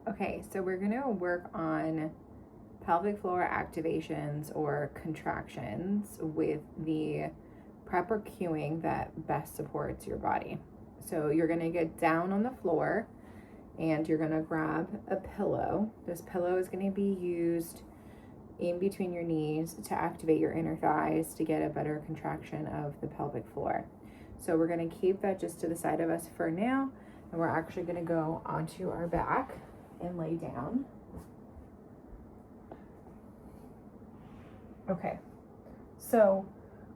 Okay, so we're gonna work on pelvic floor activations or contractions with the prep or cueing that best supports your body. So you're gonna get down on the floor and you're gonna grab a pillow. This pillow is gonna be used in between your knees to activate your inner thighs to get a better contraction of the pelvic floor. So we're gonna keep that just to the side of us for now, and we're actually gonna go onto our back and lay down. Okay, so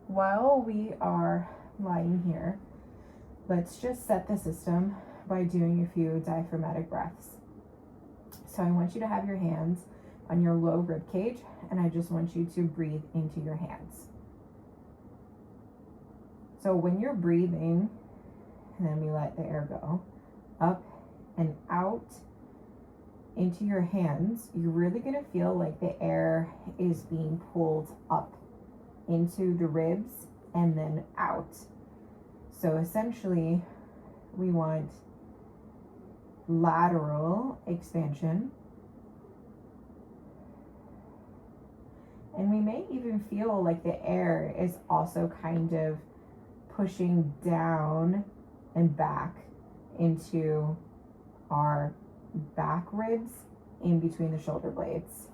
while we are lying here, let's just set the system by doing a few diaphragmatic breaths. So I want you to have your hands on your low rib cage, and I just want you to breathe into your hands. So when you're breathing, and then we let the air go up and out into your hands, you're really gonna feel like the air is being pulled up into the ribs and then out. So essentially, we want lateral expansion. And we may even feel like the air is also kind of pushing down and back into our back ribs in between the shoulder blades.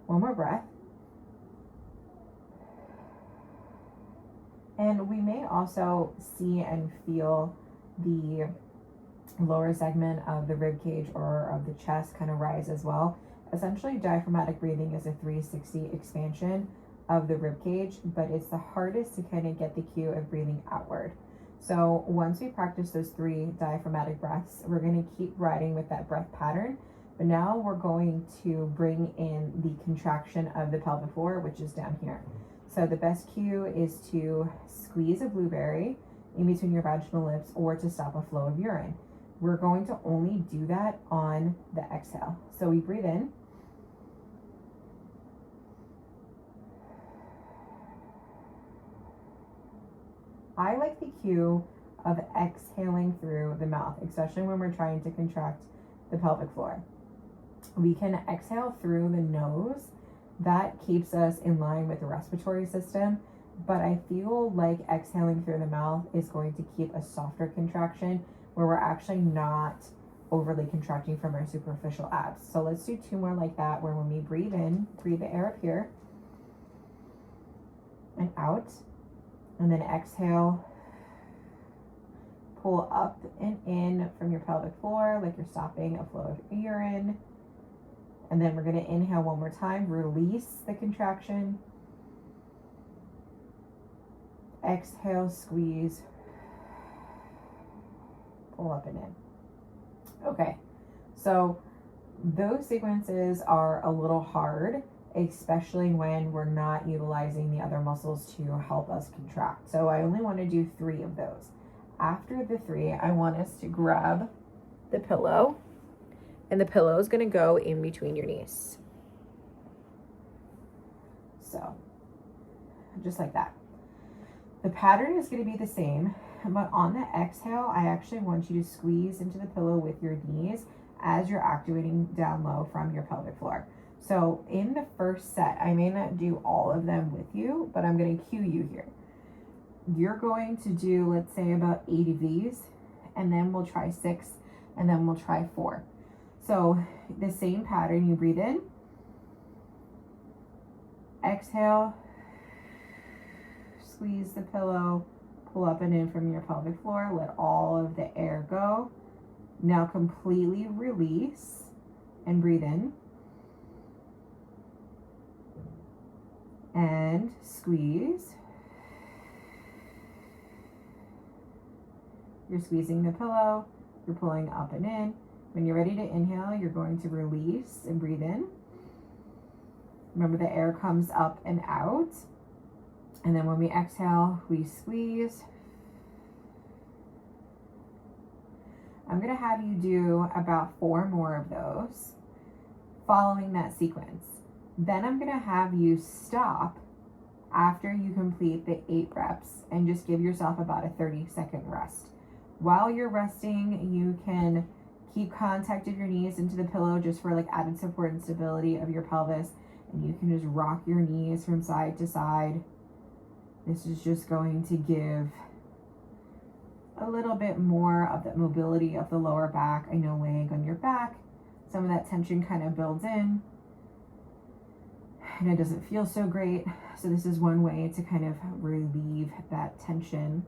One more breath. And we may also see and feel the lower segment of the rib cage or of the chest kind of rise as well. Essentially, diaphragmatic breathing is a 360 expansion of the rib cage, but it's the hardest to kind of get the cue of breathing outward. So once we practice those 3 diaphragmatic breaths, we're going to keep riding with that breath pattern, but now we're going to bring in the contraction of the pelvic floor, which is down here. So the best cue is to squeeze a blueberry in between your vaginal lips or to stop a flow of urine. We're going to only do that on the exhale. So we breathe in. I like the cue of exhaling through the mouth, especially when we're trying to contract the pelvic floor. We can exhale through the nose. That keeps us in line with the respiratory system, but I feel like exhaling through the mouth is going to keep a softer contraction where we're actually not overly contracting from our superficial abs. So let's do 2 more like that, where when we breathe in, breathe the air up here and out, and then exhale, pull up and in from your pelvic floor like you're stopping a flow of urine. And then we're going to inhale one more time, release the contraction. Exhale, squeeze, pull up and in. Okay, so those sequences are a little hard, especially when we're not utilizing the other muscles to help us contract. So I only want to do 3 of those. After the 3, I want us to grab the pillow, and the pillow is going to go in between your knees. So just like that. The pattern is going to be the same, but on the exhale, I actually want you to squeeze into the pillow with your knees as you're activating down low from your pelvic floor. So in the first set, I may not do all of them with you, but I'm going to cue you here. You're going to do, let's say, about 8 of these, and then we'll try 6, and then we'll try 4. So the same pattern, you breathe in, exhale, squeeze the pillow, pull up and in from your pelvic floor, let all of the air go. Now completely release and breathe in. And squeeze. You're squeezing the pillow, you're pulling up and in. When you're ready to inhale, you're going to release and breathe in. Remember, the air comes up and out. And then when we exhale, we squeeze. I'm going to have you do about 4 more of those following that sequence. Then I'm going to have you stop after you complete the 8 reps and just give yourself about a 30-second rest. While you're resting, you can Keep contact of your knees into the pillow just for like added support and stability of your pelvis. And you can just rock your knees from side to side. This is just going to give a little bit more of that mobility of the lower back. I know laying on your back, some of that tension kind of builds in and it doesn't feel so great. So this is one way to kind of relieve that tension.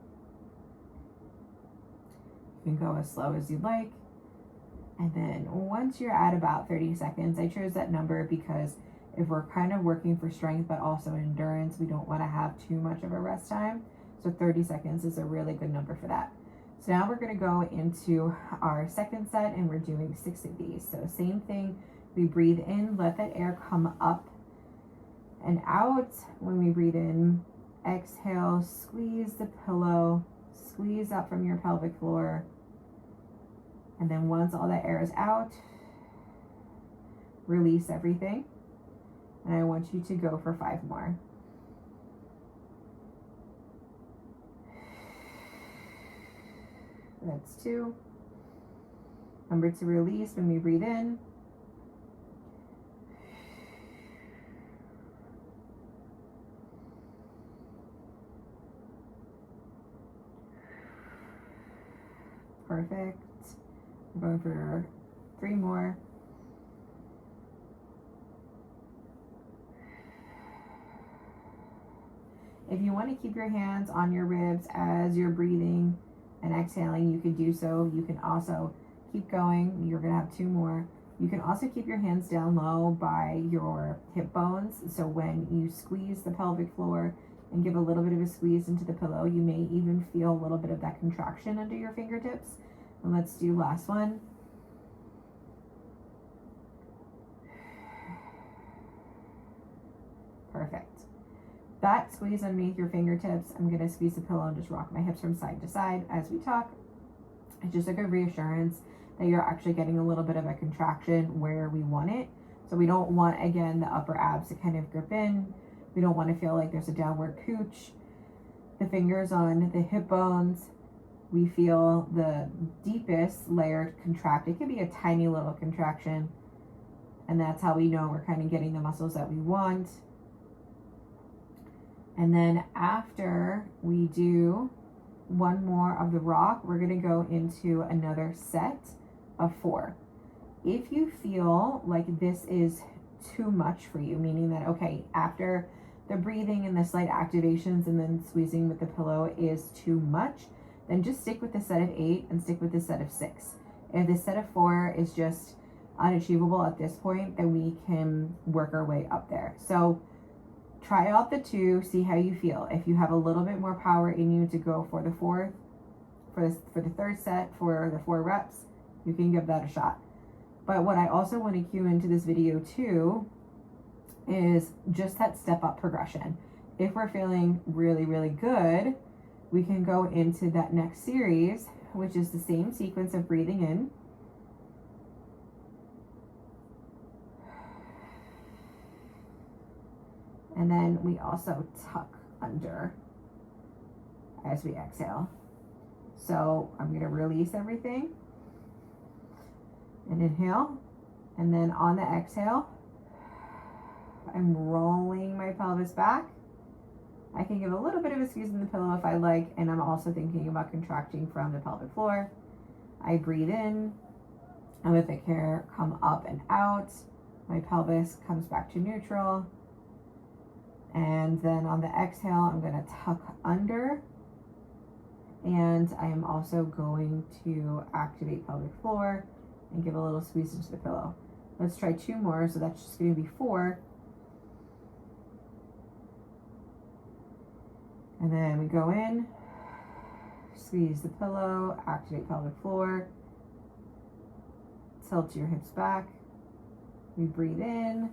You can go as slow as you'd like. And then once you're at about 30 seconds, I chose that number because if we're kind of working for strength but also endurance, we don't want to have too much of a rest time. So 30 seconds is a really good number for that. So now we're going to go into our second set and we're doing 6 of these. So same thing, we breathe in, let that air come up and out. When we breathe in, exhale, squeeze the pillow, squeeze up from your pelvic floor. And then once all that air is out, release everything. And I want you to go for 5 more. That's 2. Remember to release when we breathe in. Perfect. We're going for 3 more. If you want to keep your hands on your ribs as you're breathing and exhaling, you can do so. You can also keep going. You're going to have 2 more. You can also keep your hands down low by your hip bones. So when you squeeze the pelvic floor and give a little bit of a squeeze into the pillow, you may even feel a little bit of that contraction under your fingertips. And let's do last one. Perfect. That squeeze underneath your fingertips, I'm going to squeeze the pillow and just rock my hips from side to side as we talk. It's just a good reassurance that you're actually getting a little bit of a contraction where we want it. So we don't want, again, the upper abs to kind of grip in. We don't want to feel like there's a downward pooch. The fingers on the hip bones, we feel the deepest layer contract. It could be a tiny little contraction. And that's how we know we're kind of getting the muscles that we want. And then after we do 1 more of the rock, we're going to go into another set of 4. If you feel like this is too much for you, meaning that, okay, after the breathing and the slight activations and then squeezing with the pillow is too much, then just stick with the set of 8 and stick with the set of 6. If the set of 4 is just unachievable at this point, then we can work our way up there. So try out the 2, see how you feel. If you have a little bit more power in you to go for the 4th, for the 3rd set, for the 4 reps, you can give that a shot. But what I also want to cue into this video too is just that step up progression. If we're feeling really, really good, we can go into that next series, which is the same sequence of breathing in. And then we also tuck under as we exhale. So I'm going to release everything and inhale. And then on the exhale, I'm rolling my pelvis back. I can give a little bit of a squeeze in the pillow if I like, and I'm also thinking about contracting from the pelvic floor. I breathe in, and with the hair come up and out. My pelvis comes back to neutral. And then on the exhale, I'm going to tuck under. And I am also going to activate pelvic floor and give a little squeeze into the pillow. Let's try 2 more, so that's just going to be 4. And then we go in, squeeze the pillow, activate pelvic floor, tilt your hips back. We breathe in,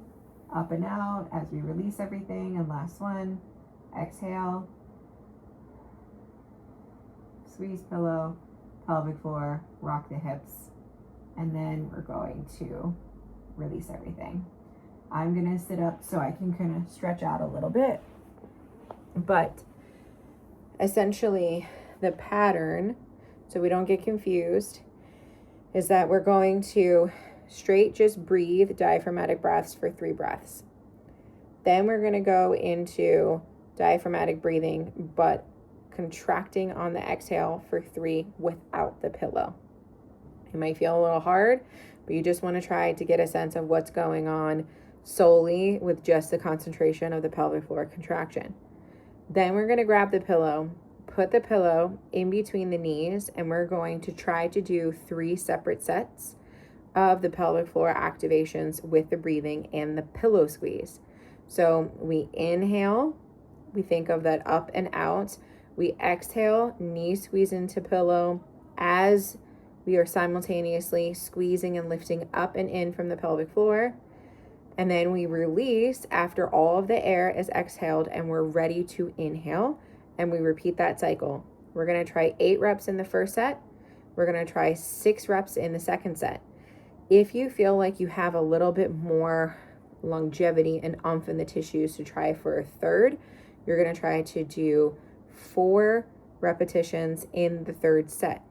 up and out as we release everything. And last one, exhale, squeeze pillow, pelvic floor, rock the hips, and then we're going to release everything. I'm gonna sit up so I can kind of stretch out a little bit, but essentially the pattern, so we don't get confused, is that we're going to straight just breathe diaphragmatic breaths for 3 breaths. Then we're going to go into diaphragmatic breathing, but contracting on the exhale for 3 without the pillow. It might feel a little hard, but you just want to try to get a sense of what's going on solely with just the concentration of the pelvic floor contraction. Then we're going to grab the pillow, put the pillow in between the knees, and we're going to try to do 3 separate sets of the pelvic floor activations with the breathing and the pillow squeeze. So we inhale, we think of that up and out. We exhale, knee squeeze into pillow as we are simultaneously squeezing and lifting up and in from the pelvic floor. And then we release after all of the air is exhaled and we're ready to inhale. And we repeat that cycle. We're going to try 8 reps in the first set. We're going to try 6 reps in the second set. If you feel like you have a little bit more longevity and oomph in the tissues to try for a third, you're going to try to do 4 repetitions in the third set.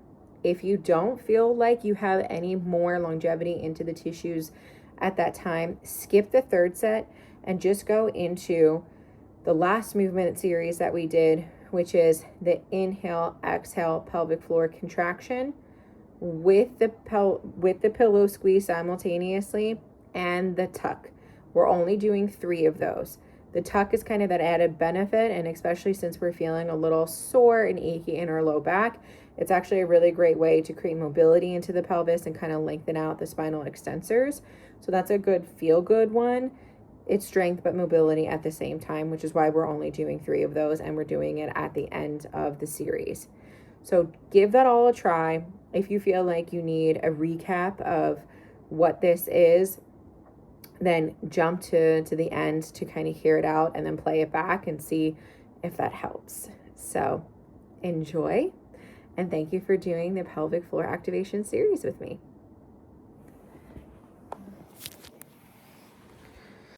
If you don't feel like you have any more longevity into the tissues at that time, skip the third set and just go into the last movement series that we did, which is the inhale, exhale, pelvic floor contraction with the pillow squeeze simultaneously and the tuck. We're only doing 3 of those. The tuck is kind of that added benefit, and especially since we're feeling a little sore and achy in our low back, it's actually a really great way to create mobility into the pelvis and kind of lengthen out the spinal extensors. So that's a good feel-good one. It's strength but mobility at the same time, which is why we're only doing 3 of those, and we're doing it at the end of the series. So give that all a try. If you feel like you need a recap of what this is, then jump to the end to kind of hear it out and then play it back and see if that helps. So enjoy, and thank you for doing the pelvic floor activation series with me.